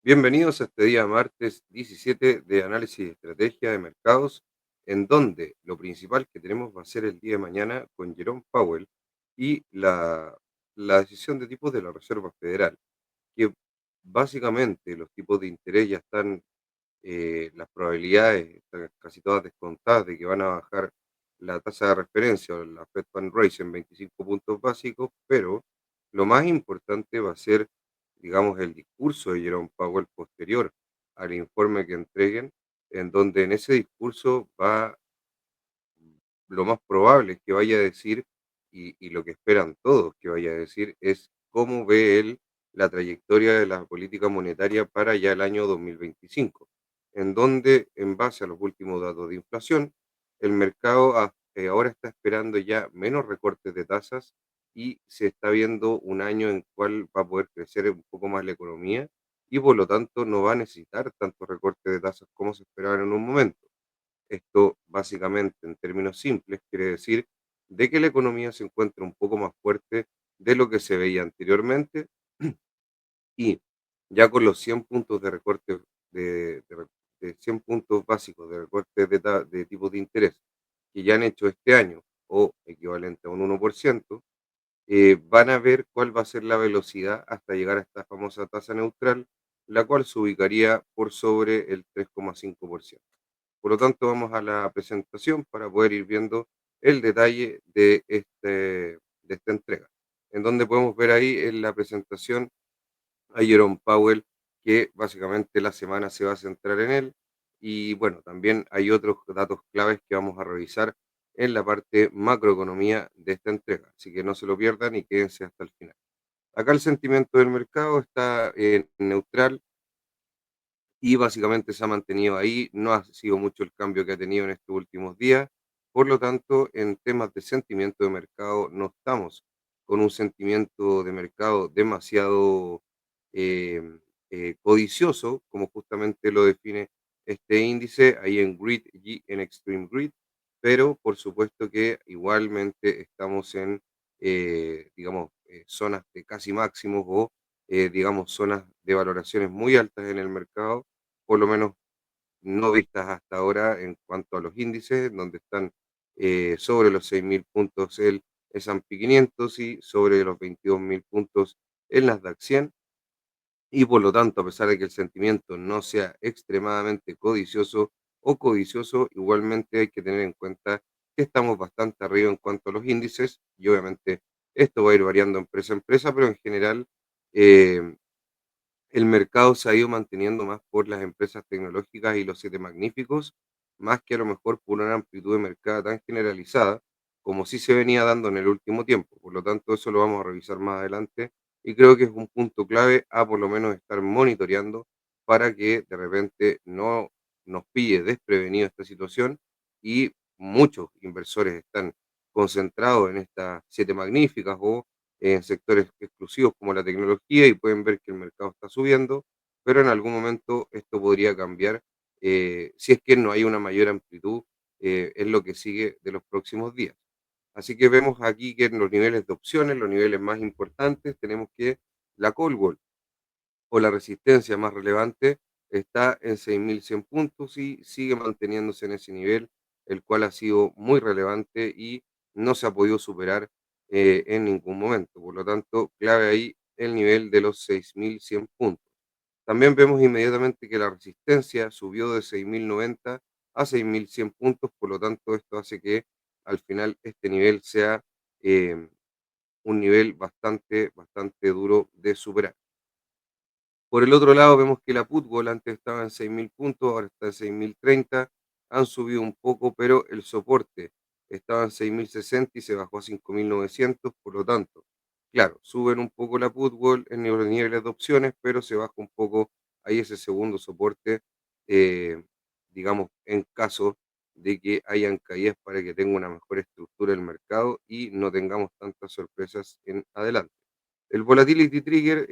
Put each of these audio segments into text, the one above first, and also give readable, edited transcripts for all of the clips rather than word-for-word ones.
Bienvenidos a este día martes 17 de análisis y estrategia de mercados, en donde lo principal que tenemos va a ser el día de mañana con Jerome Powell y la decisión de tipos de la Reserva Federal, que básicamente los tipos de interés ya están, las probabilidades están casi todas descontadas de que van a bajar la tasa de referencia o la Fed Fund Rate en 25 puntos básicos, pero lo más importante va a ser, digamos, el discurso de Jerome Powell posterior al informe que entreguen, en donde en ese discurso va, lo más probable es que vaya a decir, y lo que esperan todos que vaya a decir, es cómo ve él la trayectoria de la política monetaria para ya el año 2025, en donde, en base a los últimos datos de inflación, el mercado ahora está esperando ya menos recortes de tasas y se está viendo un año en el cual va a poder crecer un poco más la economía y por lo tanto no va a necesitar tantos recortes de tasas como se esperaban en un momento. Esto básicamente, en términos simples, quiere decir de que la economía se encuentra un poco más fuerte de lo que se veía anteriormente y ya con los 100 puntos de recorte de 100 puntos básicos de recorte de tipos de interés que ya han hecho este año o equivalente a un 1%, van a ver cuál va a ser la velocidad hasta llegar a esta famosa tasa neutral, la cual se ubicaría por sobre el 3,5%. Por lo tanto, vamos a la presentación para poder ir viendo el detalle de esta entrega, en donde podemos ver ahí en la presentación a Jerome Powell, que básicamente la semana se va a centrar en él. Y bueno, también hay otros datos claves que vamos a revisar en la parte macroeconomía de esta entrega. Así que no se lo pierdan y quédense hasta el final. Acá el sentimiento del mercado está neutral y básicamente se ha mantenido ahí, no ha sido mucho el cambio que ha tenido en estos últimos días. Por lo tanto, en temas de sentimiento de mercado, no estamos con un sentimiento de mercado demasiado eh, codicioso, como justamente lo define este índice ahí en Grid y en Extreme Grid, pero por supuesto que igualmente estamos en, digamos, zonas de casi máximos o digamos, zonas de valoraciones muy altas en el mercado, por lo menos no vistas hasta ahora en cuanto a los índices, donde están sobre los 6.000 puntos el S&P 500 y sobre los 22.000 puntos el Nasdaq 100. Y por lo tanto, a pesar de que el sentimiento no sea extremadamente codicioso o codicioso, igualmente hay que tener en cuenta que estamos bastante arriba en cuanto a los índices y obviamente esto va a ir variando empresa a empresa, pero en general eh, el mercado se ha ido manteniendo más por las empresas tecnológicas y los siete magníficos, más que a lo mejor por una amplitud de mercado tan generalizada como sí se venía dando en el último tiempo. Por lo tanto, eso lo vamos a revisar más adelante y creo que es un punto clave a por lo menos estar monitoreando para que de repente no nos pille desprevenido esta situación y muchos inversores están concentrados en estas siete magníficas o en sectores exclusivos como la tecnología y pueden ver que el mercado está subiendo, pero en algún momento esto podría cambiar si es que no hay una mayor amplitud en lo que sigue de los próximos días. Así que vemos aquí que en los niveles de opciones, los niveles más importantes, tenemos que la call wall o la resistencia más relevante está en 6.100 puntos y sigue manteniéndose en ese nivel, el cual ha sido muy relevante y no se ha podido superar en ningún momento. Por lo tanto, clave ahí el nivel de los 6.100 puntos. También vemos inmediatamente que la resistencia subió de 6.090 a 6.100 puntos, por lo tanto esto hace que al final este nivel sea eh, un nivel bastante duro de superar. Por el otro lado, vemos que la Putbol antes estaba en 6.000 puntos, ahora está en 6.030, han subido un poco, pero el soporte estaba en 6.060 y se bajó a 5.900, por lo tanto, claro, suben un poco la Putbol en los niveles de opciones, pero se baja un poco ahí ese segundo soporte, eh, digamos, en caso de que hayan caídas para que tenga una mejor estructura el mercado y no tengamos tantas sorpresas en adelante. El volatility trigger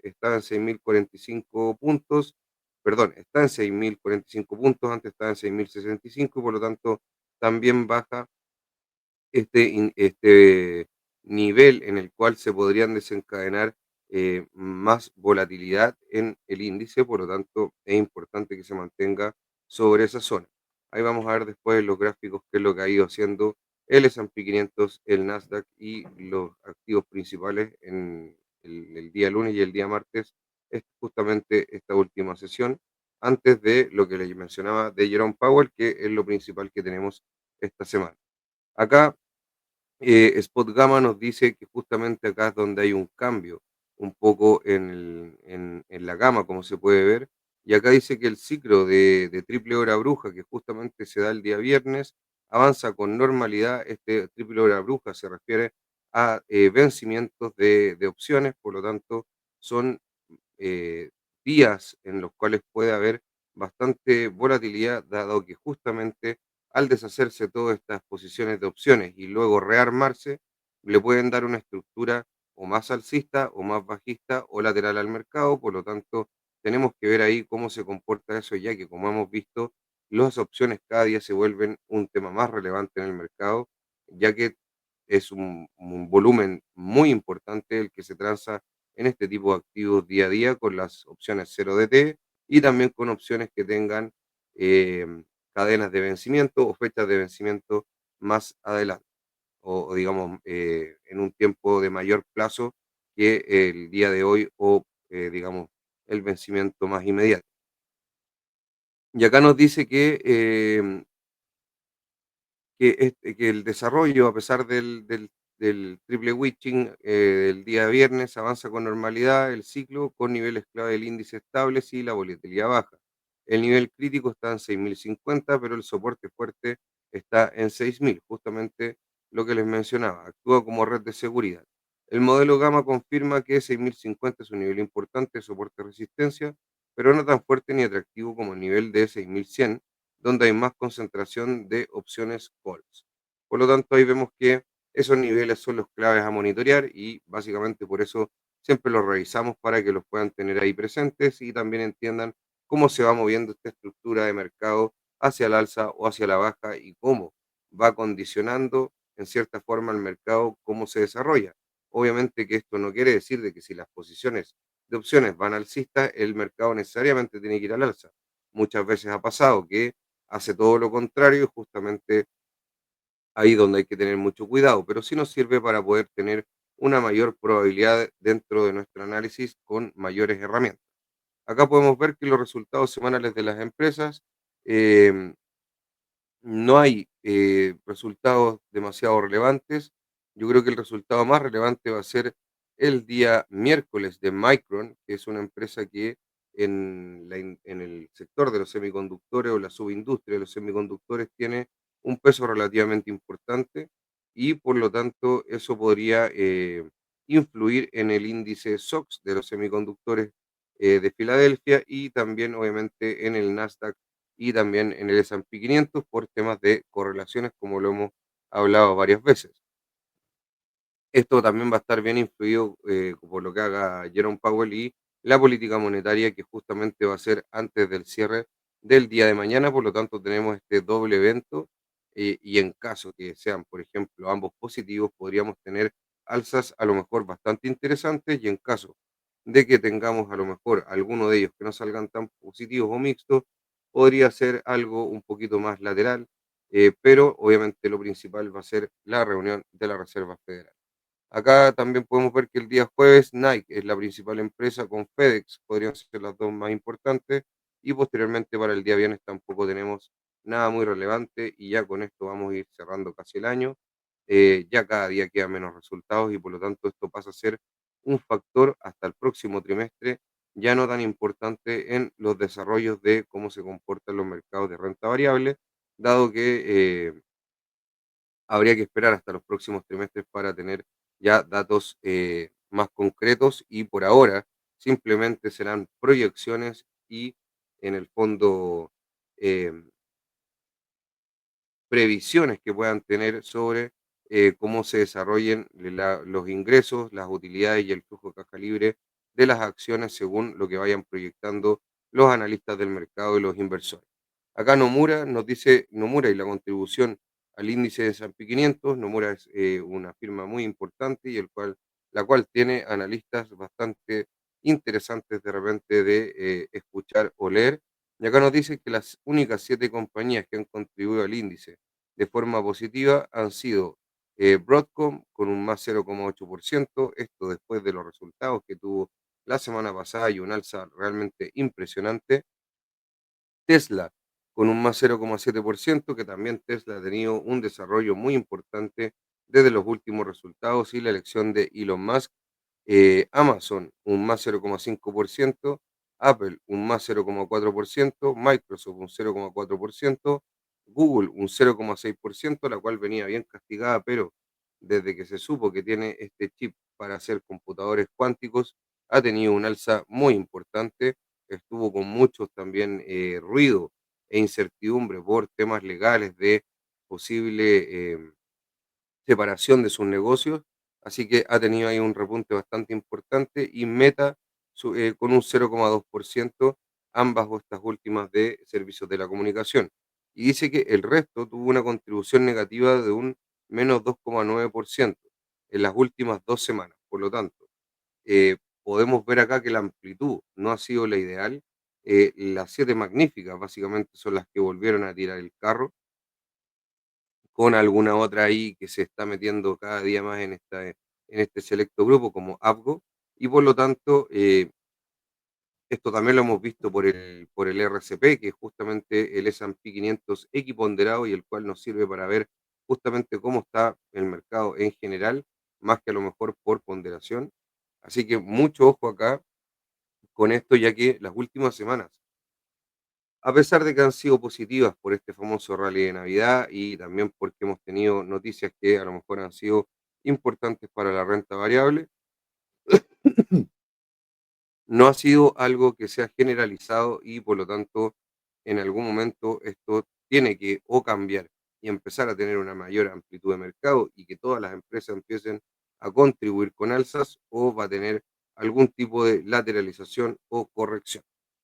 estaba en 6.045 puntos, perdón, está en 6.045 puntos, antes estaba en 6.065 y por lo tanto también baja este nivel en el cual se podrían desencadenar más volatilidad en el índice, por lo tanto es importante que se mantenga sobre esa zona. Ahí vamos a ver después en los gráficos qué es lo que ha ido haciendo el S&P 500, el Nasdaq y los activos principales en el día lunes y el día martes, es justamente esta última sesión, antes de lo que les mencionaba de Jerome Powell, que es lo principal que tenemos esta semana. Acá Spot Gamma nos dice que justamente acá es donde hay un cambio un poco en la gama, como se puede ver. Y acá dice que el ciclo de triple hora bruja, que justamente se da el día viernes, avanza con normalidad. Este triple hora bruja se refiere a vencimientos de opciones, por lo tanto, son eh, días en los cuales puede haber bastante volatilidad, dado que justamente al deshacerse todas estas posiciones de opciones y luego rearmarse, le pueden dar una estructura o más alcista o más bajista o lateral al mercado. Por lo tanto, tenemos que ver ahí cómo se comporta eso, ya que como hemos visto, las opciones cada día se vuelven un tema más relevante en el mercado, ya que es un volumen muy importante el que se transa en este tipo de activos día a día con las opciones 0DT y también con opciones que tengan cadenas de vencimiento o fechas de vencimiento más adelante o digamos en un tiempo de mayor plazo que el día de hoy o digamos el vencimiento más inmediato. Y acá nos dice que el desarrollo, a pesar del triple witching del día viernes, avanza con normalidad el ciclo con niveles clave del índice estables y la volatilidad baja. El nivel crítico está en 6.050, pero el soporte fuerte está en 6.000, justamente lo que les mencionaba, actúa como red de seguridad. El modelo Gamma confirma que 6.050 es un nivel importante de soporte-resistencia, pero no tan fuerte ni atractivo como el nivel de 6.100, donde hay más concentración de opciones calls. Por lo tanto, ahí vemos que esos niveles son los claves a monitorear y básicamente por eso siempre los revisamos para que los puedan tener ahí presentes y también entiendan cómo se va moviendo esta estructura de mercado hacia el alza o hacia la baja y cómo va condicionando en cierta forma el mercado, cómo se desarrolla. Obviamente que esto no quiere decir de que si las posiciones de opciones van alcistas, el mercado necesariamente tiene que ir al alza. Muchas veces ha pasado que hace todo lo contrario y justamente ahí donde hay que tener mucho cuidado, pero sí nos sirve para poder tener una mayor probabilidad dentro de nuestro análisis con mayores herramientas. Acá podemos ver que los resultados semanales de las empresas eh, no hay resultados demasiado relevantes. Yo creo que el resultado más relevante va a ser el día miércoles de Micron, que es una empresa que en el sector de los semiconductores o la subindustria de los semiconductores tiene un peso relativamente importante y por lo tanto eso podría influir en el índice SOX de los semiconductores de Filadelfia y también obviamente en el Nasdaq y también en el S&P 500 por temas de correlaciones, como lo hemos hablado varias veces. Esto también va a estar bien influido por lo que haga Jerome Powell y la política monetaria que justamente va a ser antes del cierre del día de mañana, por lo tanto tenemos este doble evento y en caso que sean, por ejemplo, ambos positivos, podríamos tener alzas a lo mejor bastante interesantes y en caso de que tengamos a lo mejor alguno de ellos que no salgan tan positivos o mixtos, podría ser algo un poquito más lateral, pero obviamente lo principal va a ser la reunión de la Reserva Federal. Acá también podemos ver que el día jueves Nike es la principal empresa con FedEx, podrían ser las dos más importantes, y posteriormente para el día viernes tampoco tenemos nada muy relevante y ya con esto vamos a ir cerrando casi el año. Ya cada día quedan menos resultados y por lo tanto esto pasa a ser un factor hasta el próximo trimestre, ya no tan importante en los desarrollos de cómo se comportan los mercados de renta variable, dado que habría que esperar hasta los próximos trimestres para tener ya datos más concretos y por ahora simplemente serán proyecciones y en el fondo eh, previsiones que puedan tener sobre cómo se desarrollen los ingresos, las utilidades y el flujo de caja libre de las acciones según lo que vayan proyectando los analistas del mercado y los inversores. Acá Nomura nos dice Nomura y la contribución al índice de S&P 500. Nomura es una firma muy importante y el cual la cual tiene analistas bastante interesantes de repente de escuchar o leer. Y acá nos dice que las únicas 7 compañías que han contribuido al índice de forma positiva han sido Broadcom con un más 0,8%, esto después de los resultados que tuvo la semana pasada y un alza realmente impresionante. Tesla con un más 0,7%, que también Tesla ha tenido un desarrollo muy importante desde los últimos resultados y la elección de Elon Musk. Amazon un más 0,5%, Apple un más 0,4%, Microsoft un 0,4%, Google un 0,6%, la cual venía bien castigada, pero desde que se supo que tiene este chip para hacer computadores cuánticos, ha tenido un alza muy importante. Estuvo con muchos también ruido e incertidumbre por temas legales de posible separación de sus negocios, así que ha tenido ahí un repunte bastante importante y Meta con un 0,2%, ambas o estas últimas de servicios de la comunicación. Y dice que el resto tuvo una contribución negativa de un menos 2,9% en las últimas 2 semanas. Por lo tanto, podemos ver acá que la amplitud no ha sido la ideal. Las 7 magníficas básicamente son las que volvieron a tirar el carro con alguna otra ahí que se está metiendo cada día más en este selecto grupo como Apgo, y por lo tanto, esto también lo hemos visto por el RCP, que es justamente el S&P 500 equiponderado y el cual nos sirve para ver justamente cómo está el mercado en general, más que a lo mejor por ponderación. Así que mucho ojo acá con esto, ya que las últimas semanas, a pesar de que han sido positivas por este famoso rally de Navidad y también porque hemos tenido noticias que a lo mejor han sido importantes para la renta variable, no ha sido algo que sea generalizado y por lo tanto en algún momento esto tiene que o cambiar y empezar a tener una mayor amplitud de mercado y que todas las empresas empiecen a contribuir con alzas o va a tener algún tipo de lateralización o corrección.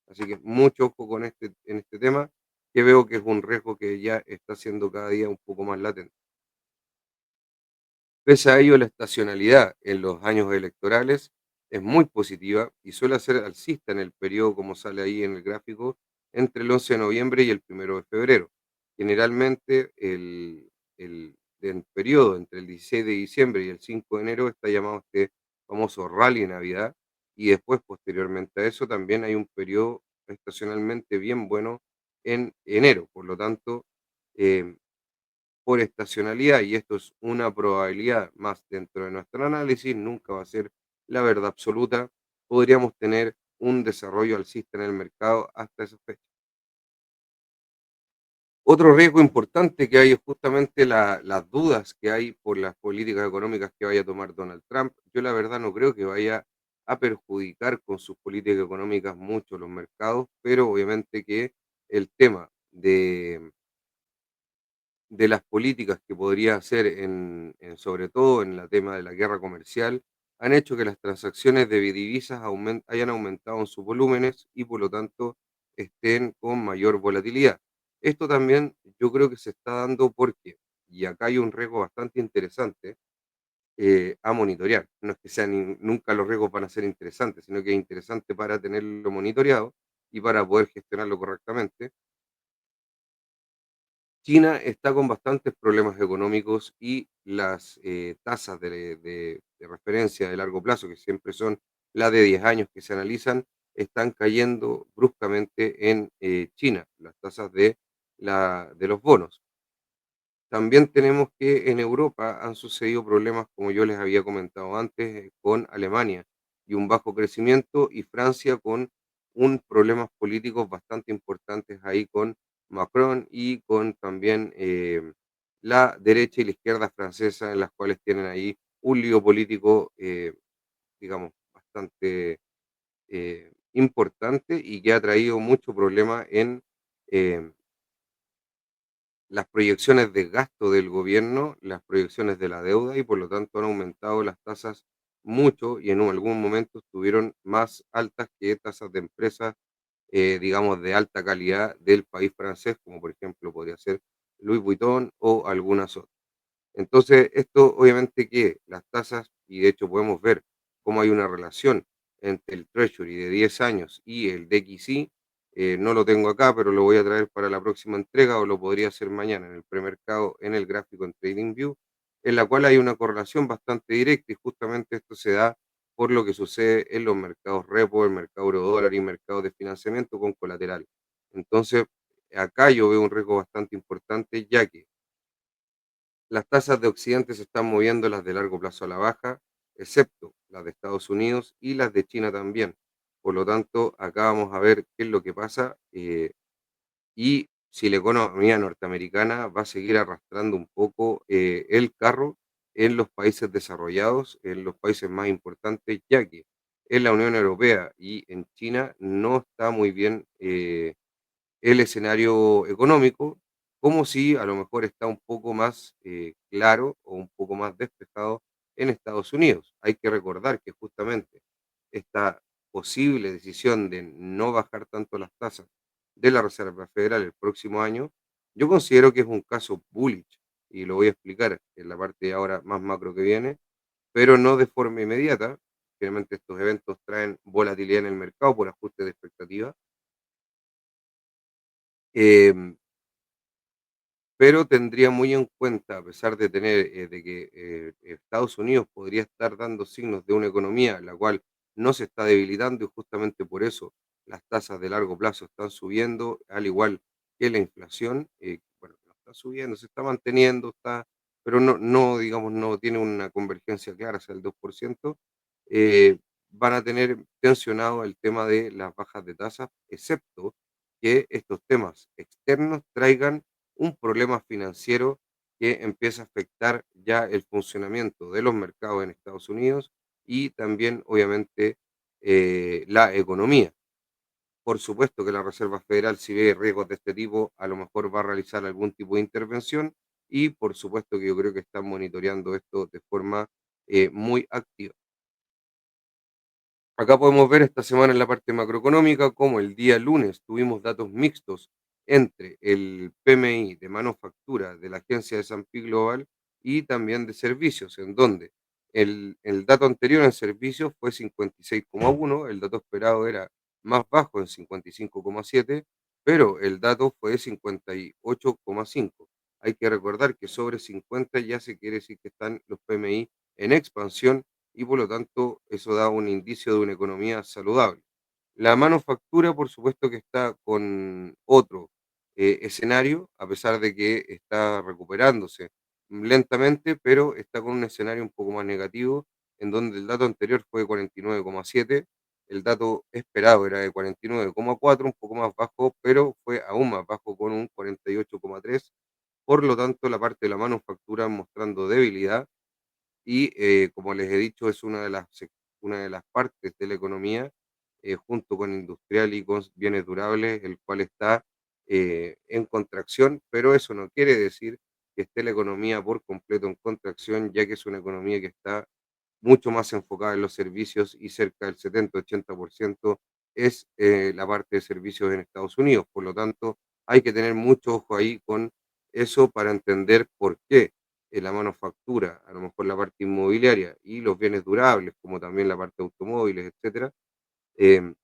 Así que mucho ojo con en este tema, que veo que es un riesgo que ya está siendo cada día un poco más latente. Pese a ello, la estacionalidad en los años electorales es muy positiva y suele ser alcista en el periodo, como sale ahí en el gráfico, entre el 11 de noviembre y el 1 de febrero. Generalmente, el periodo entre el 16 de diciembre y el 5 de enero está llamado este famoso rally de Navidad, y después, posteriormente a eso, también hay un periodo estacionalmente bien bueno en enero. Por lo tanto, eh, por estacionalidad, y esto es una probabilidad más dentro de nuestro análisis, nunca va a ser la verdad absoluta, podríamos tener un desarrollo alcista en el mercado hasta esa fecha. Otro riesgo importante que hay es justamente las dudas que hay por las políticas económicas que vaya a tomar Donald Trump. Yo la verdad no creo que vaya a perjudicar con sus políticas económicas mucho los mercados, pero obviamente que el tema de las políticas que podría hacer sobre todo en el tema de la guerra comercial, han hecho que las transacciones de divisas hayan aumentado en sus volúmenes y por lo tanto estén con mayor volatilidad. Esto también yo creo que se está dando porque, y acá hay un riesgo bastante interesante a monitorear. No es que sean nunca los riesgos van a ser interesantes, sino que es interesante para tenerlo monitoreado y para poder gestionarlo correctamente. China está con bastantes problemas económicos y las tasas de referencia de largo plazo, que siempre son las de 10 años que se analizan, están cayendo bruscamente en China, las tasas de los bonos. También tenemos que en Europa han sucedido problemas, como yo les había comentado antes, con Alemania y un bajo crecimiento, y Francia con un problemas políticos bastante importantes ahí con Macron y con también la derecha y la izquierda francesa, en las cuales tienen ahí un lío político, digamos, bastante importante y que ha traído mucho problema en eh, las proyecciones de gasto del gobierno, las proyecciones de la deuda y por lo tanto han aumentado las tasas mucho y en algún momento estuvieron más altas que tasas de empresas, digamos, de alta calidad del país francés, como por ejemplo podría ser Louis Vuitton o algunas otras. Entonces, esto obviamente que las tasas, y de hecho podemos ver cómo hay una relación entre el Treasury de 10 años y el DXY, no lo tengo acá, pero lo voy a traer para la próxima entrega o lo podría hacer mañana en el premercado, en el gráfico en TradingView, en la cual hay una correlación bastante directa y justamente esto se da por lo que sucede en los mercados repo, el mercado euro dólar y mercados de financiamiento con colateral. Entonces, acá yo veo un riesgo bastante importante, ya que las tasas de Occidente se están moviendo las de largo plazo a la baja, excepto las de Estados Unidos y las de China también. Por lo tanto, acá vamos a ver qué es lo que pasa y si la economía norteamericana va a seguir arrastrando un poco el carro en los países desarrollados, en los países más importantes, ya que en la Unión Europea y en China no está muy bien el escenario económico, como si a lo mejor está un poco más claro o un poco más despejado en Estados Unidos. Hay que recordar que justamente esta posible decisión de no bajar tanto las tasas de la Reserva Federal el próximo año, yo considero que es un caso bullish y lo voy a explicar en la parte ahora más macro que viene, pero no de forma inmediata. Generalmente estos eventos traen volatilidad en el mercado por ajuste de expectativas. Em, pero tendría muy en cuenta, a pesar de tener, de que Estados Unidos podría estar dando signos de una economía la cual no se está debilitando y justamente por eso las tasas de largo plazo están subiendo, al igual que la inflación, bueno, no está subiendo, se está manteniendo, está, pero no, digamos, no tiene una convergencia clara hacia el 2%, eh, van a tener tensionado el tema de las bajas de tasas, excepto que estos temas externos traigan un problema financiero que empieza a afectar ya el funcionamiento de los mercados en Estados Unidos y también, obviamente, la economía. Por supuesto que la Reserva Federal, si ve riesgos de este tipo, a lo mejor va a realizar algún tipo de intervención y por supuesto que yo creo que están monitoreando esto de forma muy activa. Acá podemos ver esta semana en la parte macroeconómica cómo el día lunes tuvimos datos mixtos entre el PMI de manufactura de la agencia de S&P Global y también de servicios, en donde el dato anterior en servicios fue 56,1, el dato esperado era más bajo en 55,7, pero el dato fue 58,5. Hay que recordar que sobre 50 ya se quiere decir que están los PMI en expansión y por lo tanto eso da un indicio de una economía saludable. La manufactura, por supuesto que está con otro escenario, a pesar de que está recuperándose lentamente, pero está con un escenario un poco más negativo, en donde el dato anterior fue de 49,7, el dato esperado era de 49,4, un poco más bajo, pero fue aún más bajo con un 48,3. Por lo tanto, la parte de la manufactura mostrando debilidad y, como les he dicho, es una de las partes de la economía, junto con industrial y con bienes durables, el cual está en contracción, pero eso no quiere decir que esté la economía por completo en contracción, ya que es una economía que está mucho más enfocada en los servicios y cerca del 70-80% es la parte de servicios en Estados Unidos. Por lo tanto, hay que tener mucho ojo ahí con eso para entender por qué la manufactura, a lo mejor la parte inmobiliaria y los bienes durables, como también la parte de automóviles, etcétera, eh,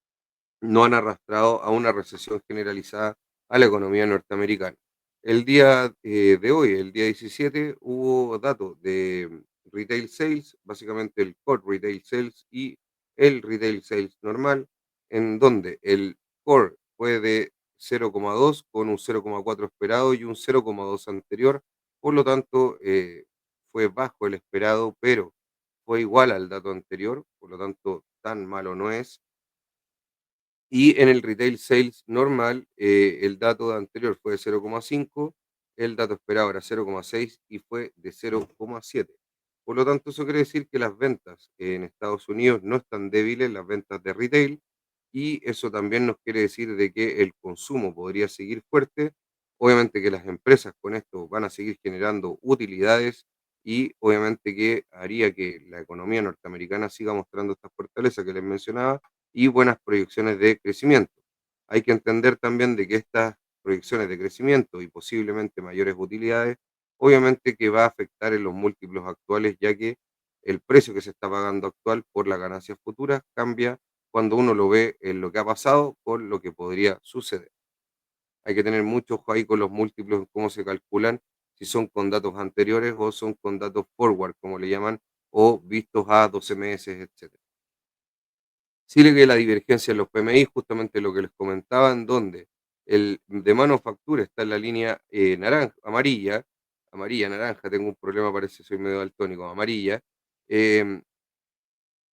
no han arrastrado a una recesión generalizada a la economía norteamericana. El día de hoy, el día 17, hubo datos de retail sales, básicamente el core retail sales y el retail sales normal, en donde el core fue de 0,2 con un 0,4 esperado y un 0,2 anterior, por lo tanto fue bajo el esperado, pero fue igual al dato anterior, por lo tanto tan malo no es. Y en el retail sales normal, el dato anterior fue de 0,5, el dato esperado era 0,6 y fue de 0,7. Por lo tanto, eso quiere decir que las ventas en Estados Unidos no están débiles, las ventas de retail, y eso también nos quiere decir de que el consumo podría seguir fuerte. Obviamente que las empresas con esto van a seguir generando utilidades y obviamente que haría que la economía norteamericana siga mostrando esta fortaleza que les mencionaba y buenas proyecciones de crecimiento. Hay que entender también de que estas proyecciones de crecimiento y posiblemente mayores utilidades obviamente que va a afectar en los múltiplos actuales, ya que el precio que se está pagando actual por las ganancias futuras cambia cuando uno lo ve en lo que ha pasado con lo que podría suceder. Hay que tener mucho ojo ahí con los múltiplos, cómo se calculan, si son con datos anteriores o son con datos forward, como le llaman, o vistos a 12 meses, etcétera. Sigue que la divergencia en los PMI, justamente lo que les comentaba, en donde el de manufactura está en la línea naranja, amarilla, amarilla, naranja, tengo un problema, parece soy medio daltónico, amarilla, em,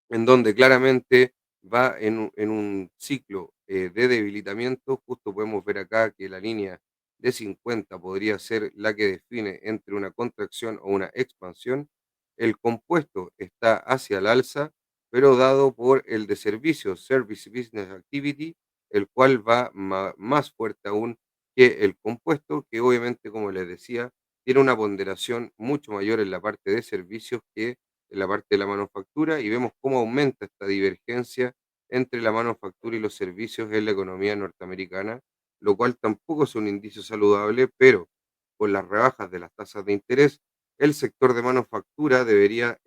en donde claramente va en un ciclo de debilitamiento. Justo podemos ver acá que la línea de 50 podría ser la que define entre una contracción o una expansión. El compuesto está hacia el alza, pero dado por el de servicios, Service Business Activity, el cual va más fuerte aún que el compuesto, que obviamente, como les decía, tiene una ponderación mucho mayor en la parte de servicios que en la parte de la manufactura, y vemos cómo aumenta esta divergencia entre la manufactura y los servicios en la economía norteamericana, lo cual tampoco es un indicio saludable, pero con las rebajas de las tasas de interés, el sector de manufactura debería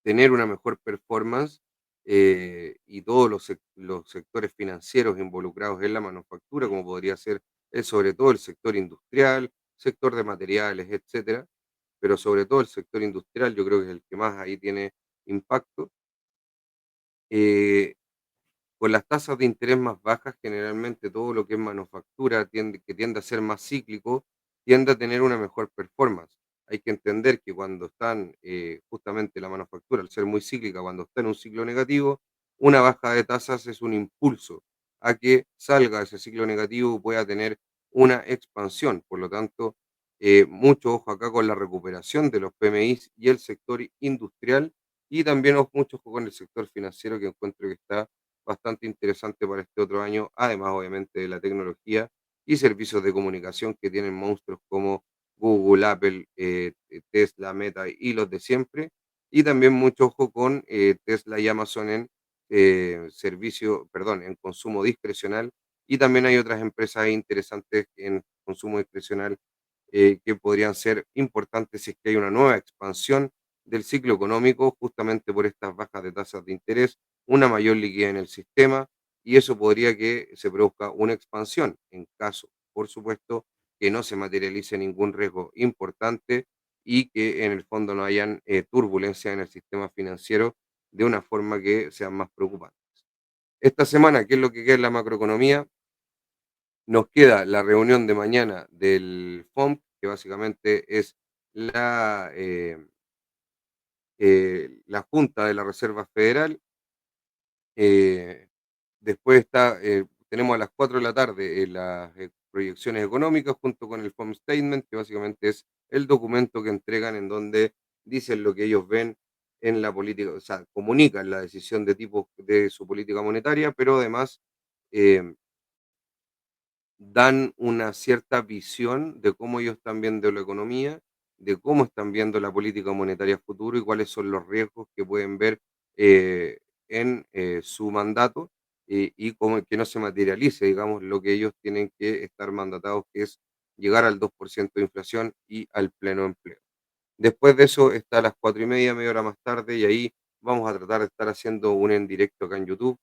tener una mejor performance, y todos los sectores financieros involucrados en la manufactura, como podría ser sobre todo el sector industrial, sector de materiales, etcétera, pero sobre todo el sector industrial, yo creo que es el que más ahí tiene impacto. Eh, con las tasas de interés más bajas, generalmente todo lo que es manufactura tiende a ser más cíclico, tiende a tener una mejor performance. Hay que entender que cuando están, justamente la manufactura, al ser muy cíclica, cuando está en un ciclo negativo, una baja de tasas es un impulso a que salga ese ciclo negativo y pueda tener una expansión. Por lo tanto, mucho ojo acá con la recuperación de los PMIs y el sector industrial, y también mucho ojo con el sector financiero, que encuentro que está bastante interesante para este otro año, además obviamente de la tecnología y servicios de comunicación que tienen monstruos como Google, Apple, Tesla, Meta y los de siempre. Y también mucho ojo con Tesla y Amazon en servicio, perdón, en consumo discrecional. Y también hay otras empresas ahí interesantes en consumo discrecional, que podrían ser importantes si es que hay una nueva expansión del ciclo económico, justamente por estas bajas de tasas de interés, una mayor liquidez en el sistema, y eso podría que se produzca una expansión en caso, por supuesto, que no se materialice ningún riesgo importante y que en el fondo no hayan turbulencia en el sistema financiero de una forma que sean más preocupantes. Esta semana, ¿qué es lo que queda en la macroeconomía? Nos queda la reunión de mañana del FOMC, que básicamente es la, la Junta de la Reserva Federal. eh, Después tenemos a las 4 de la tarde las proyecciones económicas junto con el FOMC Statement, que básicamente es el documento que entregan en donde dicen lo que ellos ven en la política, o sea, comunican la decisión de tipo de su política monetaria, pero además eh, dan una cierta visión de cómo ellos están viendo la economía, de cómo están viendo la política monetaria futuro y cuáles son los riesgos que pueden ver en su mandato, y cómo que no se materialice, digamos, lo que ellos tienen que estar mandatados, que es llegar al 2% de inflación y al pleno empleo. Después de eso está a las 4:30, media hora más tarde, y ahí vamos a tratar de estar haciendo un en directo acá en YouTube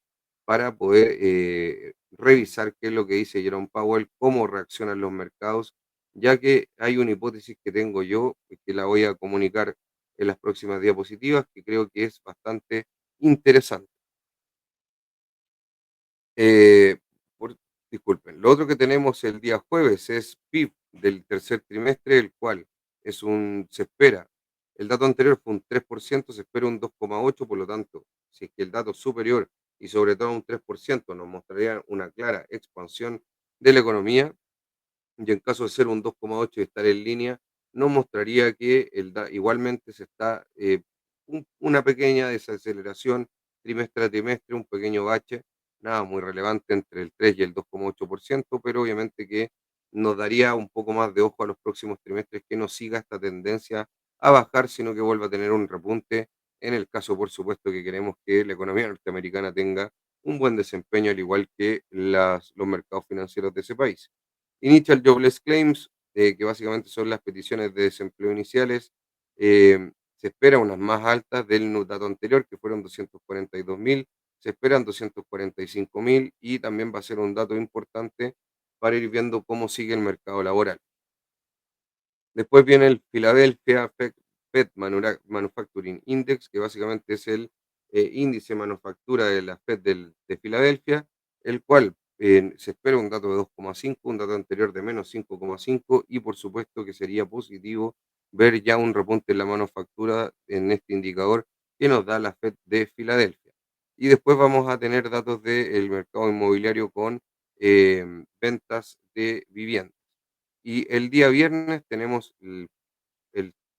para poder revisar qué es lo que dice Jerome Powell, cómo reaccionan los mercados, ya que hay una hipótesis que tengo yo, que la voy a comunicar en las próximas diapositivas, que creo que es bastante interesante. Eh, por- Disculpen. Lo otro que tenemos el día jueves es PIB del tercer trimestre, el cual se espera, el dato anterior fue un 3%, se espera un 2,8%. Por lo tanto, si es que el dato es superior y sobre todo un 3%, nos mostraría una clara expansión de la economía, y en caso de ser un 2,8 y estar en línea, nos mostraría que igualmente se está una pequeña desaceleración trimestre a trimestre, un pequeño bache, nada muy relevante entre el 3 y el 2,8%, pero obviamente que nos daría un poco más de ojo a los próximos trimestres, que no siga esta tendencia a bajar, sino que vuelva a tener un repunte, en el caso, por supuesto, que queremos que la economía norteamericana tenga un buen desempeño, al igual que los mercados financieros de ese país. Initial Jobless Claims, que básicamente son las peticiones de desempleo iniciales. Se espera unas más altas del dato anterior, que fueron 242.000, se esperan 245.000 y también va a ser un dato importante para ir viendo cómo sigue el mercado laboral. Después viene el Philadelphia Fed Manufacturing Index, que básicamente es el índice de manufactura de la Fed de Filadelfia, el cual se espera un dato de 2,5, un dato anterior de menos 5,5 y por supuesto que sería positivo ver ya un repunte en la manufactura en este indicador que nos da la Fed de Filadelfia. Y después vamos a tener datos del mercado inmobiliario con ventas de vivienda. Y el día viernes tenemos el,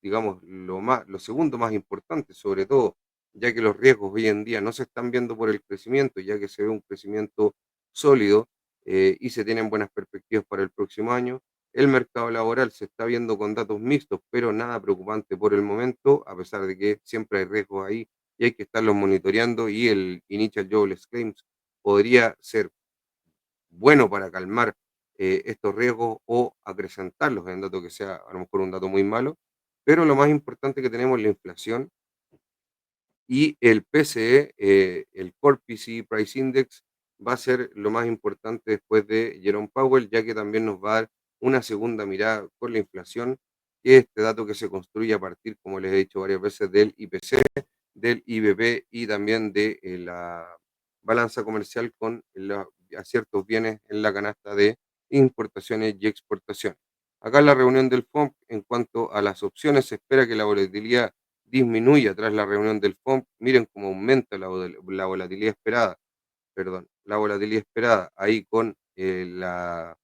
digamos, lo segundo más importante, sobre todo, ya que los riesgos hoy en día no se están viendo por el crecimiento, ya que se ve un crecimiento sólido y se tienen buenas perspectivas para el próximo año. El mercado laboral se está viendo con datos mixtos, pero nada preocupante por el momento, a pesar de que siempre hay riesgos ahí y hay que estarlos monitoreando y el Initial Jobless Claims podría ser bueno para calmar estos riesgos o acrecentarlos en dato que sea a lo mejor un dato muy malo, pero lo más importante que tenemos es la inflación y el PCE, el Core PCE Price Index, va a ser lo más importante después de Jerome Powell, ya que también nos va a dar una segunda mirada con la inflación, que es este dato que se construye a partir, como les he dicho varias veces, del IPC, del IBP y también de la balanza comercial con a ciertos bienes en la canasta de importaciones y exportaciones. Acá en la reunión del FOMC, en cuanto a las opciones, se espera que la volatilidad disminuya tras la reunión del FOMC. Miren cómo aumenta la volatilidad esperada, perdón, la volatilidad esperada ahí con la,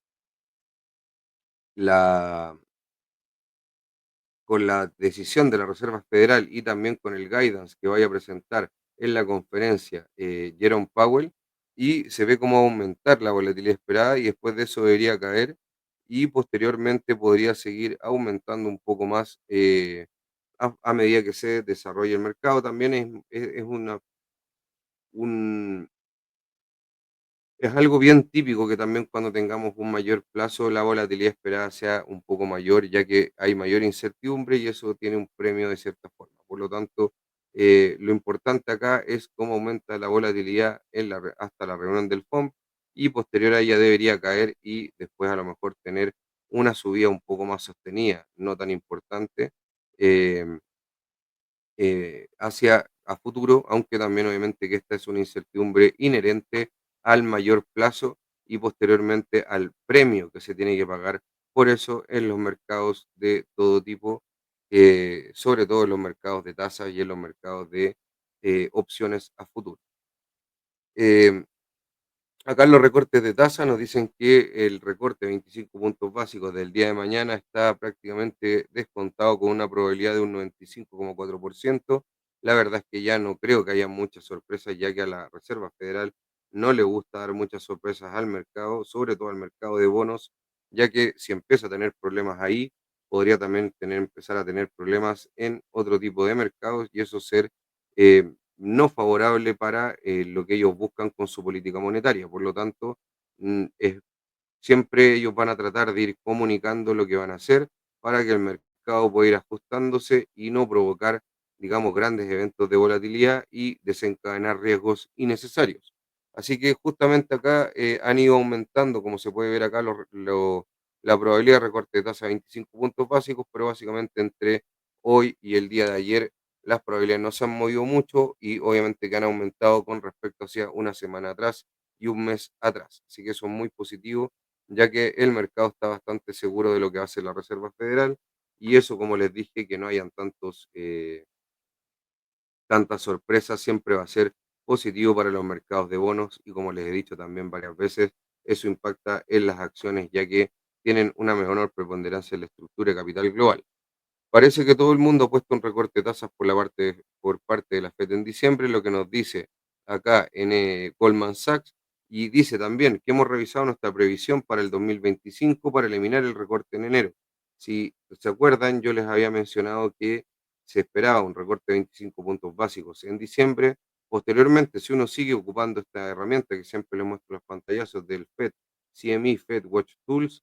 con la decisión de la Reserva Federal y también con el guidance que vaya a presentar en la conferencia Jerome Powell, y se ve cómo aumentar la volatilidad esperada y después de eso debería caer y posteriormente podría seguir aumentando un poco más a medida que se desarrolle el mercado. También es un, es algo bien típico que también cuando tengamos un mayor plazo, la volatilidad esperada sea un poco mayor, ya que hay mayor incertidumbre y eso tiene un premio de cierta forma. Por lo tanto, lo importante acá es cómo aumenta la volatilidad hasta la reunión del FOMC y posterior a ella debería caer y después a lo mejor tener una subida un poco más sostenida, no tan importante. eh, hacia a futuro, aunque también obviamente que esta es una incertidumbre inherente al mayor plazo y posteriormente al premio que se tiene que pagar por eso en los mercados de todo tipo, sobre todo en los mercados de tasas y en los mercados de opciones a futuro. Em, Acá en los recortes de tasa nos dicen que el recorte de 25 puntos básicos del día de mañana está prácticamente descontado con una probabilidad de un 95,4%. La verdad es que ya no creo que haya muchas sorpresas, ya que a la Reserva Federal no le gusta dar muchas sorpresas al mercado, sobre todo al mercado de bonos, ya que si empieza a tener problemas ahí, podría también empezar a tener problemas en otro tipo de mercados y eso ser no favorable para lo que ellos buscan con su política monetaria. Por lo tanto, siempre ellos van a tratar de ir comunicando lo que van a hacer para que el mercado pueda ir ajustándose y no provocar, digamos, grandes eventos de volatilidad y desencadenar riesgos innecesarios. Así que justamente acá han ido aumentando, como se puede ver acá, la probabilidad de recorte de tasa a 25 puntos básicos, pero básicamente entre hoy y el día de ayer las probabilidades no se han movido mucho y obviamente que han aumentado con respecto hacia una semana atrás y un mes atrás. Así que eso es muy positivo, ya que el mercado está bastante seguro de lo que hace la Reserva Federal y eso, como les dije, que no hayan tantas sorpresas, siempre va a ser positivo para los mercados de bonos y como les he dicho también varias veces, eso impacta en las acciones, ya que tienen una menor preponderancia en la estructura de capital global. Parece que todo el mundo ha puesto un recorte de tasas por parte de la FED en diciembre, lo que nos dice acá en Goldman Sachs, y dice también que hemos revisado nuestra previsión para el 2025 para eliminar el recorte en enero. Si se acuerdan, yo les había mencionado que se esperaba un recorte de 25 puntos básicos en diciembre. Posteriormente, si uno sigue ocupando esta herramienta que siempre les muestro los pantallazos del FED, CME, Fed Watch Tools,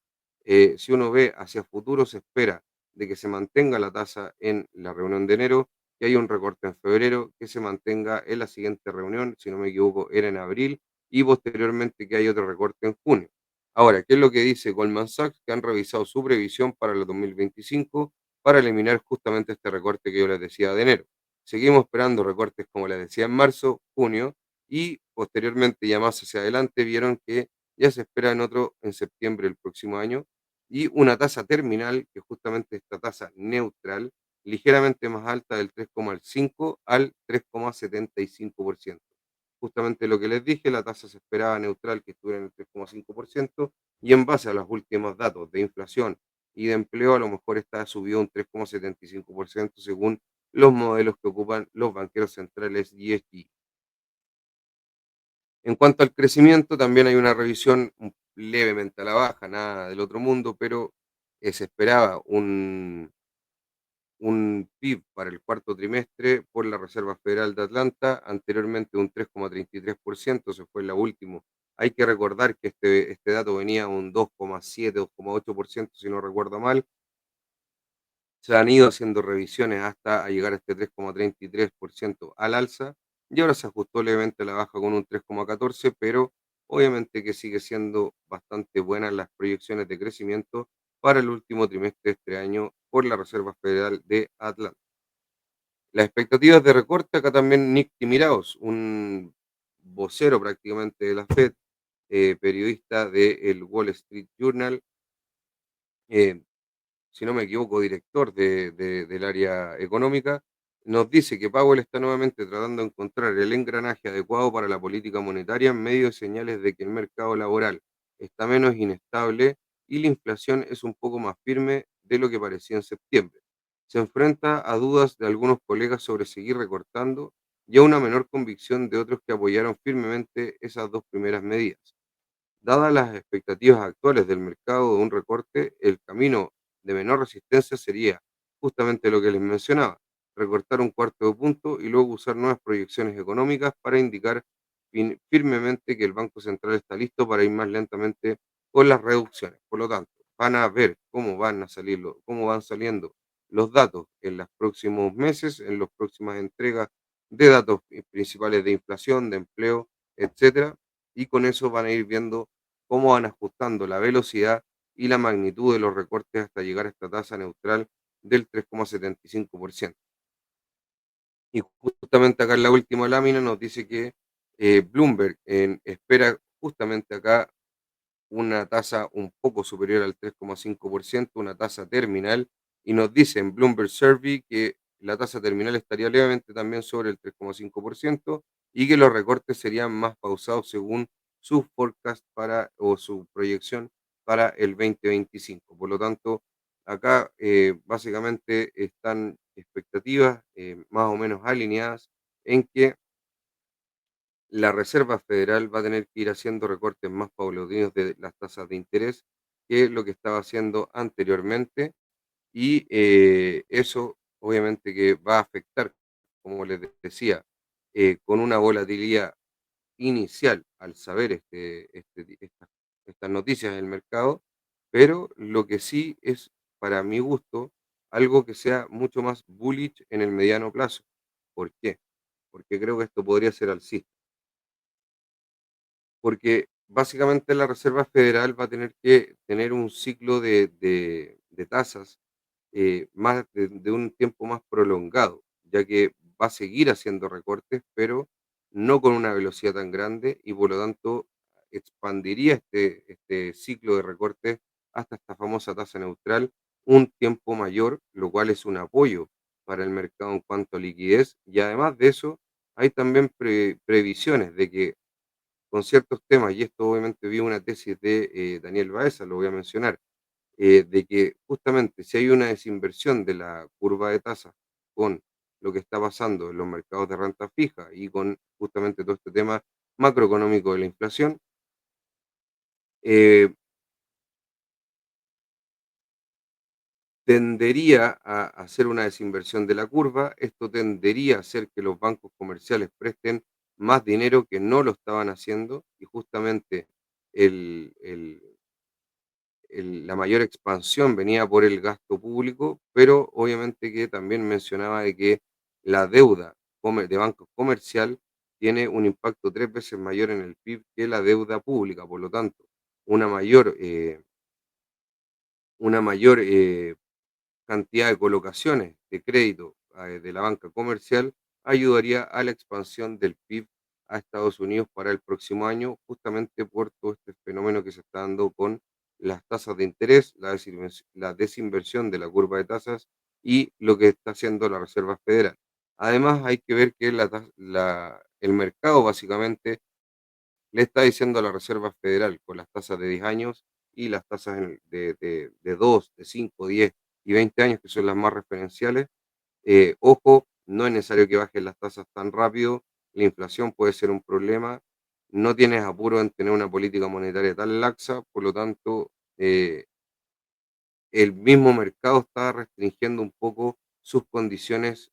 Si uno ve hacia futuro, se espera de que se mantenga la tasa en la reunión de enero, que haya un recorte en febrero, que se mantenga en la siguiente reunión, si no me equivoco, era en abril, y posteriormente que haya otro recorte en junio. Ahora, ¿qué es lo que dice Goldman Sachs? Que han revisado su previsión para el 2025 para eliminar justamente este recorte que yo les decía de enero. Seguimos esperando recortes, como les decía, en marzo, junio, y posteriormente, ya más hacia adelante, vieron que ya se espera en otro en septiembre del próximo año, y una tasa terminal, que justamente esta tasa neutral, ligeramente más alta del 3,5 al 3,75%. Justamente lo que les dije, la tasa se esperaba neutral que estuviera en el 3,5%, y en base a los últimos datos de inflación y de empleo, a lo mejor está subido un 3,75% según los modelos que ocupan los banqueros centrales ESG. En cuanto al crecimiento, también hay una revisión levemente a la baja, nada del otro mundo, pero se esperaba un PIB para el cuarto trimestre por la Reserva Federal de Atlanta, anteriormente un 3,33%, se fue la última. Hay que recordar que este dato venía un 2,7, 2,8%, si no recuerdo mal. Se han ido haciendo revisiones hasta a llegar a este 3,33% al alza, y ahora se ajustó levemente a la baja con un 3,14, pero obviamente que sigue siendo bastante buenas las proyecciones de crecimiento para el último trimestre de este año por la Reserva Federal de Atlanta. Las expectativas de recorte, acá también Nick Timiraos, un vocero prácticamente de la Fed, periodista del Wall Street Journal, eh, si no me equivoco, director del área económica, nos dice que Powell está nuevamente tratando de encontrar el engranaje adecuado para la política monetaria en medio de señales de que el mercado laboral está menos inestable y la inflación es un poco más firme de lo que parecía en septiembre. Se enfrenta a dudas de algunos colegas sobre seguir recortando y a una menor convicción de otros que apoyaron firmemente esas dos primeras medidas. Dadas las expectativas actuales del mercado de un recorte, el camino de menor resistencia sería justamente lo que les mencionaba: recortar un cuarto de punto y luego usar nuevas proyecciones económicas para indicar firmemente que el Banco Central está listo para ir más lentamente con las reducciones. Por lo tanto, van a ver cómo van a salir, cómo van saliendo los datos en los próximos meses, en las próximas entregas de datos principales de inflación, de empleo, etcétera, y con eso van a ir viendo cómo van ajustando la velocidad y la magnitud de los recortes hasta llegar a esta tasa neutral del 3,75%. Y justamente acá en la última lámina nos dice que Bloomberg espera justamente acá una tasa un poco superior al 3,5%, una tasa terminal, y nos dice en Bloomberg Survey que la tasa terminal estaría levemente también sobre el 3,5%, y que los recortes serían más pausados según su forecast para, o su proyección para el 2025. Por lo tanto, acá básicamente están expectativas más o menos alineadas en que la Reserva Federal va a tener que ir haciendo recortes más paulatinos de las tasas de interés que lo que estaba haciendo anteriormente, y eso obviamente que va a afectar, como les decía, con una volatilidad inicial al saber estas noticias del mercado, pero lo que sí es, para mi gusto, algo que sea mucho más bullish en el mediano plazo. ¿Por qué? Porque creo que esto podría ser alcista. Porque básicamente la Reserva Federal va a tener que tener un ciclo de tasas más de un tiempo más prolongado, ya que va a seguir haciendo recortes, pero no con una velocidad tan grande, y por lo tanto expandiría este ciclo de recortes hasta esta famosa tasa neutral un tiempo mayor, lo cual es un apoyo para el mercado en cuanto a liquidez. Y además de eso, hay también previsiones de que con ciertos temas, y esto obviamente vi una tesis de Daniel Baeza, lo voy a mencionar, de que justamente si hay una desinversión de la curva de tasas con lo que está pasando en los mercados de renta fija y con justamente todo este tema macroeconómico de la inflación, eh, tendería a hacer una desinversión de la curva. Esto tendería a hacer que los bancos comerciales presten más dinero que no lo estaban haciendo, y justamente el, el- la mayor expansión venía por el gasto público, pero obviamente que también mencionaba de que la deuda de banco comercial tiene un impacto 3 veces mayor en el PIB que la deuda pública. Por lo tanto, una mayor, una mayor cantidad de colocaciones de crédito de la banca comercial ayudaría a la expansión del PIB a Estados Unidos para el próximo año, justamente por todo este fenómeno que se está dando con las tasas de interés, la desinversión de la curva de tasas y lo que está haciendo la Reserva Federal. Además, hay que ver que el mercado básicamente le está diciendo a la Reserva Federal con las tasas de 10 años y las tasas de 2, de 5, 10 y 20 años, que son las más referenciales. Ojo, no es necesario que bajen las tasas tan rápido, la inflación puede ser un problema, no tienes apuro en tener una política monetaria tan laxa, por lo tanto, el mismo mercado está restringiendo un poco sus condiciones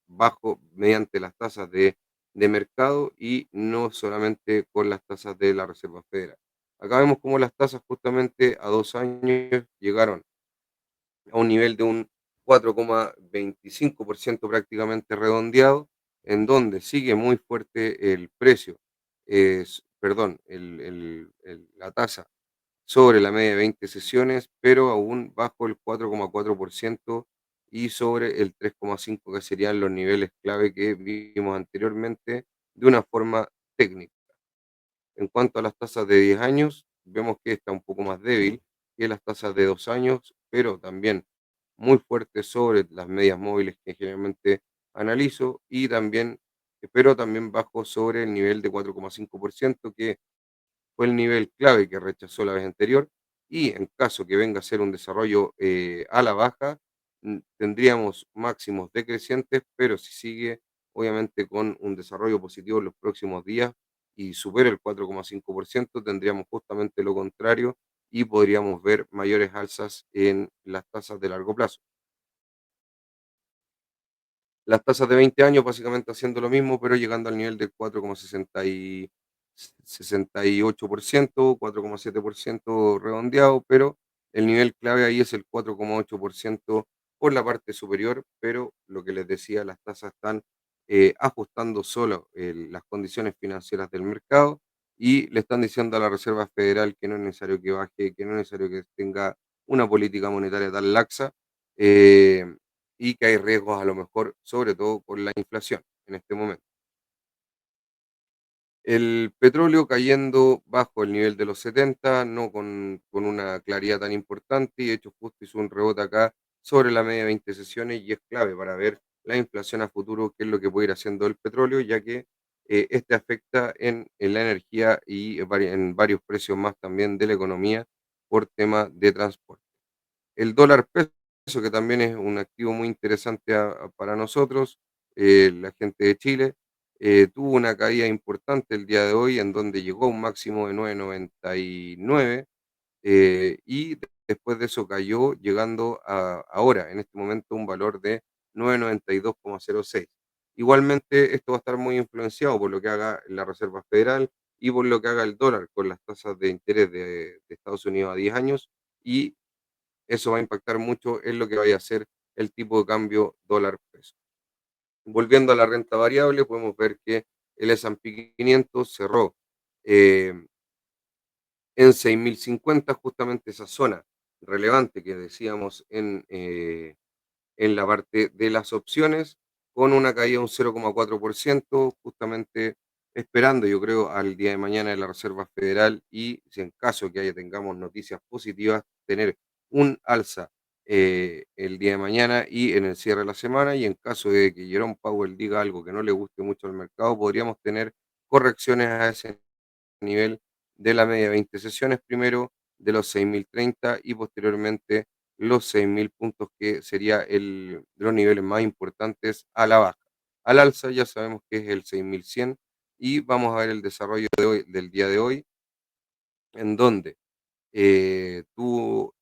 bajo mediante las tasas de mercado y no solamente con las tasas de la Reserva Federal. Acá vemos cómo las tasas justamente a 2 años llegaron a un nivel de un 4,25% prácticamente redondeado, en donde sigue muy fuerte el precio, perdón, la tasa sobre la media de 20 sesiones, pero aún bajo el 4,4% y sobre el 3,5% que serían los niveles clave que vimos anteriormente de una forma técnica. En cuanto a las tasas de 10 años, vemos que está un poco más débil que las tasas de 2 años, pero también muy fuerte sobre las medias móviles que generalmente analizo y también, pero también bajo sobre el nivel de 4,5% que fue el nivel clave que rechazó la vez anterior y en caso que venga a ser un desarrollo a la baja, tendríamos máximos decrecientes, pero si sigue obviamente con un desarrollo positivo en los próximos días y supera el 4,5%, tendríamos justamente lo contrario y podríamos ver mayores alzas en las tasas de largo plazo. Las tasas de 20 años básicamente haciendo lo mismo, pero llegando al nivel del 4,68%, 4,7% redondeado, pero el nivel clave ahí es el 4,8% por la parte superior, pero lo que les decía, las tasas están ajustando solo las condiciones financieras del mercado y le están diciendo a la Reserva Federal que no es necesario que baje, que no es necesario que tenga una política monetaria tan laxa. eh, y que hay riesgos a lo mejor, sobre todo por la inflación en este momento. El petróleo cayendo bajo el nivel de los 70, no con una claridad tan importante, y de hecho justo hizo un rebote acá sobre la media de 20 sesiones y es clave para ver la inflación a futuro, qué es lo que puede ir haciendo el petróleo, ya que este afecta en la energía y en varios precios más también de la economía por tema de transporte. El dólar peso, que también es un activo muy interesante para nosotros, la gente de Chile, tuvo una caída importante el día de hoy en donde llegó a un máximo de 9,99 y después de eso cayó llegando ahora, en este momento, un valor de 9,92,06. Igualmente, esto va a estar muy influenciado por lo que haga la Reserva Federal y por lo que haga el dólar con las tasas de interés de Estados Unidos a 10 años y eso va a impactar mucho en lo que vaya a ser el tipo de cambio dólar-peso. Volviendo a la renta variable, podemos ver que el S&P 500 cerró eh, en 6.050, justamente esa zona relevante que decíamos en la parte de las opciones, con una caída de un 0,4%, justamente esperando, yo creo, al día de mañana de la Reserva Federal y si en caso que tengamos noticias positivas, tener un alza el día de mañana y en el cierre de la semana y en caso de que Jerome Powell diga algo que no le guste mucho al mercado, podríamos tener correcciones a ese nivel de la media de 20 sesiones, primero de los 6.030 y posteriormente los 6.000 puntos, que sería de los niveles más importantes a la baja. Al alza ya sabemos que es el 6.100 y vamos a ver el desarrollo del día de hoy, en donde tuvo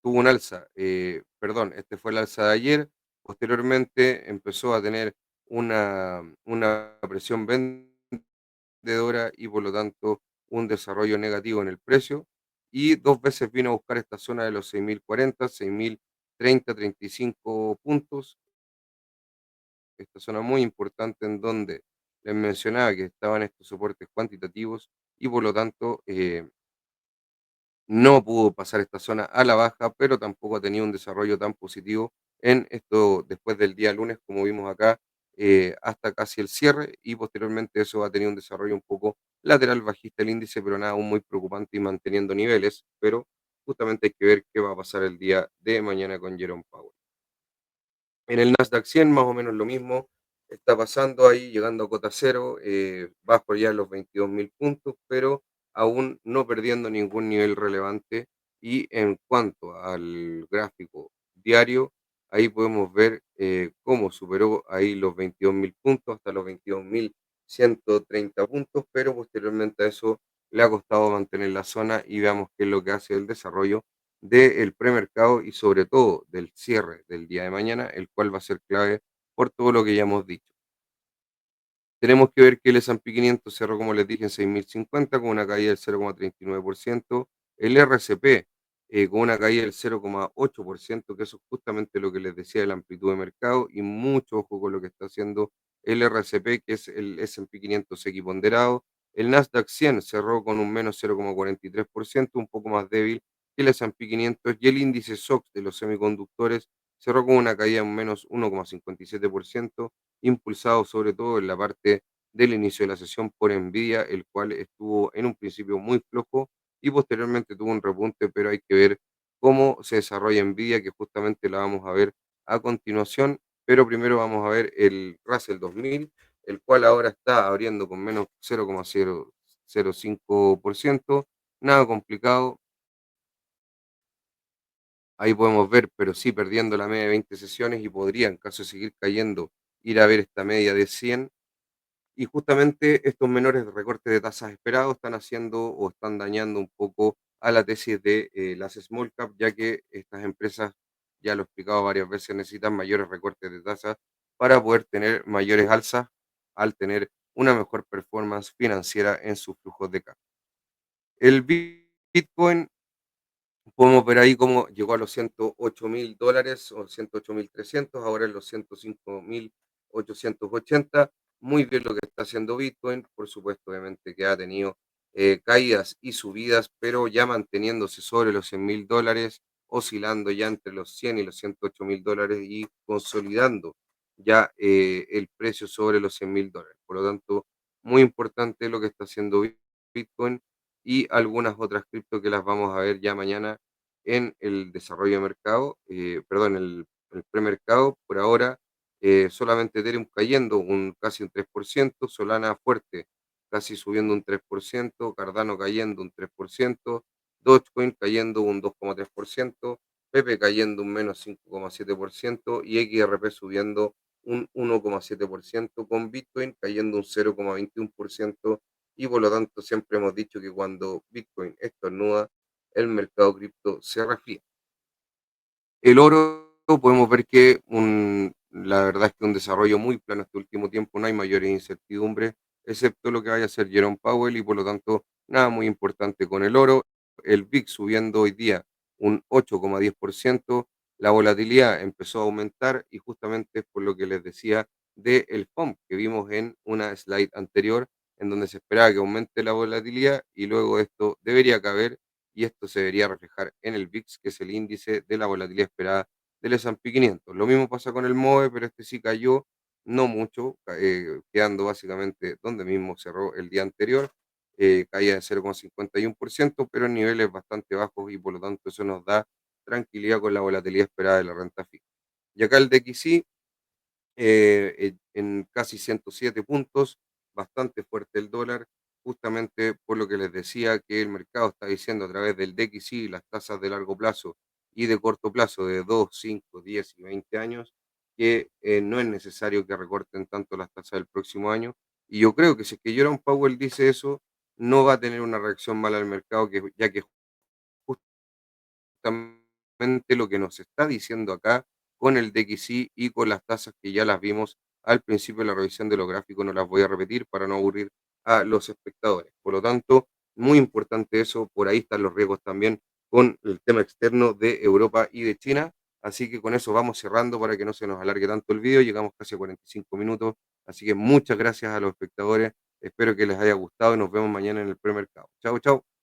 un alza, perdón, este fue el alza de ayer, posteriormente empezó a tener una presión vendedora y por lo tanto un desarrollo negativo en el precio y 2 veces vino a buscar esta zona de los 6.040, 6.030, 35 puntos, esta zona muy importante en donde les mencionaba que estaban estos soportes cuantitativos y por lo tanto no pudo pasar esta zona a la baja, pero tampoco ha tenido un desarrollo tan positivo en esto después del día lunes, como vimos acá, hasta casi el cierre y posteriormente eso ha tenido un desarrollo un poco lateral bajista el índice, pero nada aún muy preocupante y manteniendo niveles, pero justamente hay que ver qué va a pasar el día de mañana con Jerome Powell. En el Nasdaq 100 más o menos lo mismo está pasando ahí, llegando a cota cero, bajo ya los 22.000 puntos, pero aún no perdiendo ningún nivel relevante. Y en cuanto al gráfico diario, ahí podemos ver cómo superó ahí los 22.000 puntos hasta los 22.130 puntos, pero posteriormente a eso le ha costado mantener la zona y veamos qué es lo que hace el desarrollo del premercado y sobre todo del cierre del día de mañana, el cual va a ser clave por todo lo que ya hemos dicho. Tenemos que ver que el S&P 500 cerró, como les dije, en 6.050 con una caída del 0,39%. El RSP con una caída del 0,8%, que eso es justamente lo que les decía de la amplitud de mercado. Y mucho ojo con lo que está haciendo el RSP, que es el S&P 500 equiponderado. El Nasdaq 100 cerró con un menos 0,43%, un poco más débil que el S&P 500. Y el índice SOX de los semiconductores cerró con una caída de un menos 1,57%, impulsado sobre todo en la parte del inicio de la sesión por Nvidia, el cual estuvo en un principio muy flojo y posteriormente tuvo un repunte, pero hay que ver cómo se desarrolla Nvidia, que justamente la vamos a ver a continuación, pero primero vamos a ver el Russell 2000, el cual ahora está abriendo con menos 0,005%, nada complicado, ahí podemos ver, pero sí perdiendo la media de 20 sesiones y podría, en caso de seguir cayendo, ir a ver esta media de 100. Y justamente estos menores recortes de tasas esperados están haciendo o están dañando un poco a la tesis de las small cap, ya que estas empresas, ya lo he explicado varias veces, necesitan mayores recortes de tasas para poder tener mayores alzas al tener una mejor performance financiera en sus flujos de caja. El Bitcoin podemos ver ahí cómo llegó a los $108.000 o 108.300, ahora en los 105.880. Muy bien lo que está haciendo Bitcoin, por supuesto, obviamente que ha tenido caídas y subidas, pero ya manteniéndose sobre los $100.000, oscilando ya entre los 100 y los $108.000 y consolidando ya el precio sobre los $100.000. Por lo tanto, muy importante lo que está haciendo Bitcoin y algunas otras cripto que las vamos a ver ya mañana en el desarrollo de mercado, perdón, el premercado. Por ahora, solamente Ethereum cayendo casi un 3%, Solana fuerte, casi subiendo un 3%, Cardano cayendo un 3%, Dogecoin cayendo un 2,3%, Pepe cayendo un menos 5,7% y XRP subiendo un 1,7%, con Bitcoin cayendo un 0,21%, y por lo tanto siempre hemos dicho que cuando Bitcoin estornuda, el mercado cripto se resfría. El oro, podemos ver que la verdad es que un desarrollo muy plano este último tiempo, no hay mayores incertidumbres, excepto lo que vaya a hacer Jerome Powell, y por lo tanto nada muy importante con el oro. El VIX subiendo hoy día un 8,10%, la volatilidad empezó a aumentar y justamente es por lo que les decía del FOMC que vimos en una slide anterior, en donde se esperaba que aumente la volatilidad y luego esto debería caber y esto se debería reflejar en el VIX, que es el índice de la volatilidad esperada del S&P 500. Lo mismo pasa con el MOVE, pero este sí cayó, no mucho, quedando básicamente donde mismo cerró el día anterior, caída de 0,51%, pero en niveles bastante bajos y por lo tanto eso nos da tranquilidad con la volatilidad esperada de la renta fija. Y acá el DXY en casi 107 puntos, bastante fuerte el dólar, justamente por lo que les decía que el mercado está diciendo a través del DXY, las tasas de largo plazo y de corto plazo de 2, 5, 10 y 20 años, que no es necesario que recorten tanto las tasas del próximo año. Y yo creo que si es que Jerome Powell dice eso, no va a tener una reacción mala al mercado, ya que justamente lo que nos está diciendo acá con el DXY y con las tasas que ya las vimos al principio de la revisión de los gráficos, no las voy a repetir para no aburrir a los espectadores. Por lo tanto, Muy importante eso, por ahí están los riesgos también con el tema externo de Europa y de China. Así que con eso vamos cerrando para que no se nos alargue tanto el video. Llegamos casi a 45 minutos. Así que muchas gracias a los espectadores. Espero que les haya gustado y nos vemos mañana en el premercado. Chao, chao.